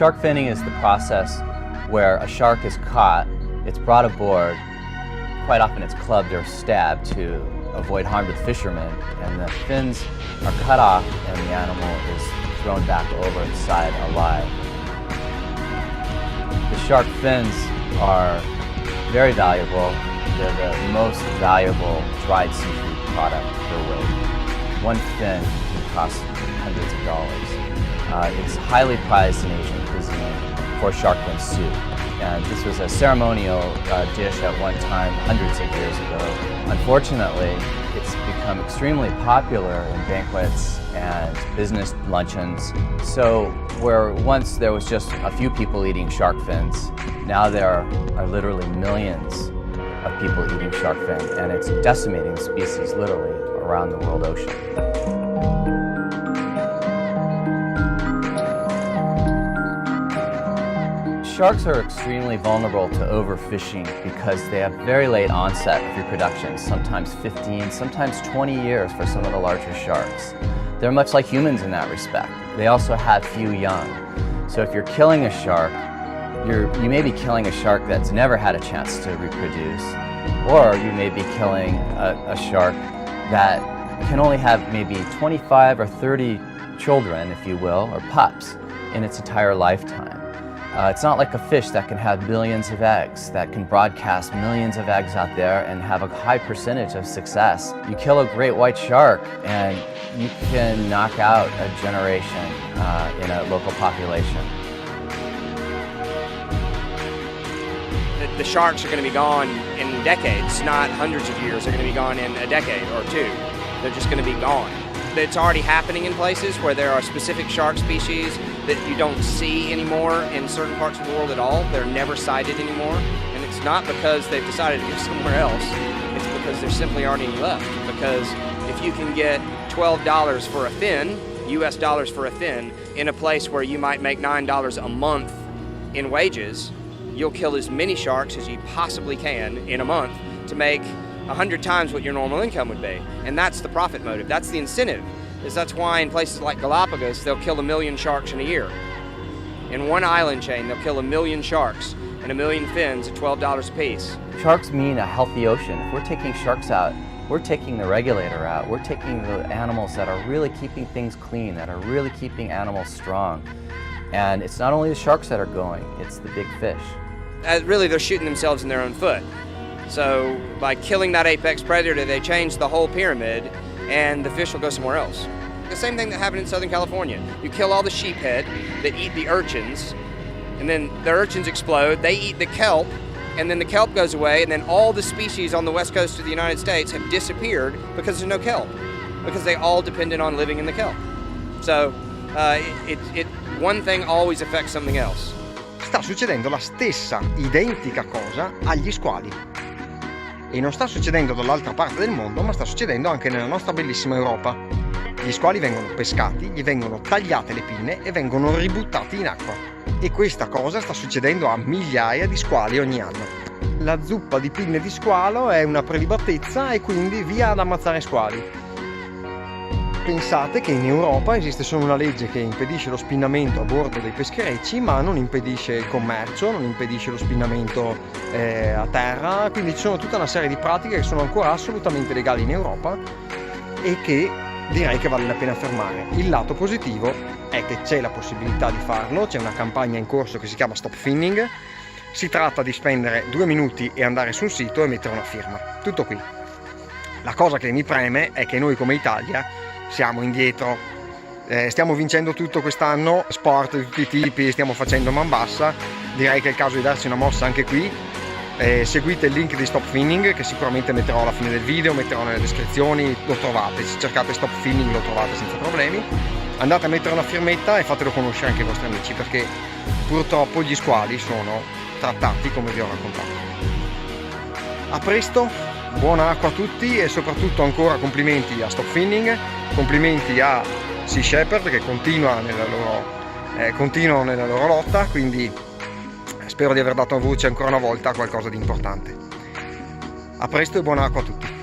Shark finning is the process where a shark is caught, it's brought aboard, quite often it's clubbed or stabbed to avoid harm to the fishermen, and the fins are cut off and the animal is thrown back over its side alive. The shark fins are very valuable. They're the most valuable dried seafood product per weight. One fin can cost hundreds of dollars. It's highly prized in Asian cuisine for shark fin soup. And this was a ceremonial dish at one time, hundreds of years ago. Unfortunately, it's become extremely popular in banquets and business luncheons. So where once there was just a few people eating shark fins, now there are literally millions of people eating shark fin, and it's decimating the species literally around the world ocean. Sharks are extremely vulnerable to overfishing because they have very late onset of reproduction, sometimes 15, sometimes 20 years for some of the larger sharks. They're much like humans in that respect. They also have few young. So if you're killing a shark, you may be killing a shark that's never had a chance to reproduce, or you may be killing a shark that can only have maybe 25 or 30 children, if you will, or pups in its entire lifetime. It's not like a fish that can have billions of eggs, that can broadcast millions of eggs out there and have a high percentage of success. You kill a great white shark and you can knock out a generation in a local population. The sharks are going to be gone in decades, not hundreds of years. They're going to be gone in a decade or two. They're just going to be gone. It's already happening in places where there are specific shark species that you don't see anymore in certain parts of the world at all. They're never sighted anymore. And it's not because they've decided to go somewhere else. It's because there simply aren't any left. Because if you can get $12 for a fin, US dollars for a fin, in a place where you might make $9 a month in wages, you'll kill as many sharks as you possibly can in a month to make 100 times what your normal income would be. And that's the profit motive. That's the incentive. That's why in places like Galapagos, they'll kill 1 million sharks in a year. In one island chain, they'll kill 1 million sharks and 1 million fins at $12 a piece. Sharks mean a healthy ocean. If we're taking sharks out, we're taking the regulator out. We're taking the animals that are really keeping things clean, that are really keeping animals strong. And it's not only the sharks that are going, it's the big fish. Really, they're shooting themselves in their own foot. So by killing that apex predator, they change the whole pyramid and the fish will go somewhere else. The same thing that happened in Southern California. You kill all the sheephead that eat the urchins, and then the urchins explode, they eat the kelp, and then the kelp goes away, and then all the species on the west coast of the United States have disappeared because there's no kelp, because they all depended on living in the kelp. So one thing always affects something else. Sta succedendo la stessa identica cosa agli squali. E non sta succedendo dall'altra parte del mondo, ma sta succedendo anche nella nostra bellissima Europa. Gli squali vengono pescati, gli vengono tagliate le pinne e vengono ributtati in acqua. E questa cosa sta succedendo a migliaia di squali ogni anno. La zuppa di pinne di squalo è una prelibatezza e quindi via ad ammazzare squali. Pensate che in Europa esiste solo una legge che impedisce lo spinnamento a bordo dei pescherecci, ma non impedisce il commercio, non impedisce lo spinnamento a terra, quindi ci sono tutta una serie di pratiche che sono ancora assolutamente legali in Europa e che direi che vale la pena fermare. Il lato positivo è che c'è la possibilità di farlo, c'è una campagna in corso che si chiama Stop Finning, si tratta di spendere 2 minuti e andare sul sito e mettere una firma. Tutto qui. La cosa che mi preme è che noi come Italia siamo indietro, stiamo vincendo tutto quest'anno, sport di tutti i tipi, stiamo facendo man bassa, direi che è il caso di darsi una mossa anche qui. Seguite il link di Stop Finning che sicuramente metterò alla fine del video, metterò nelle descrizioni, lo trovate, se cercate Stop Finning lo trovate senza problemi. Andate a mettere una firmetta e fatelo conoscere anche ai vostri amici, perché purtroppo gli squali sono trattati come vi ho raccontato. A presto, buona acqua a tutti e soprattutto ancora complimenti a Stop Finning, complimenti a Sea Shepherd che continuano nella loro lotta, quindi spero di aver dato voce ancora una volta a qualcosa di importante. A presto e buona acqua a tutti.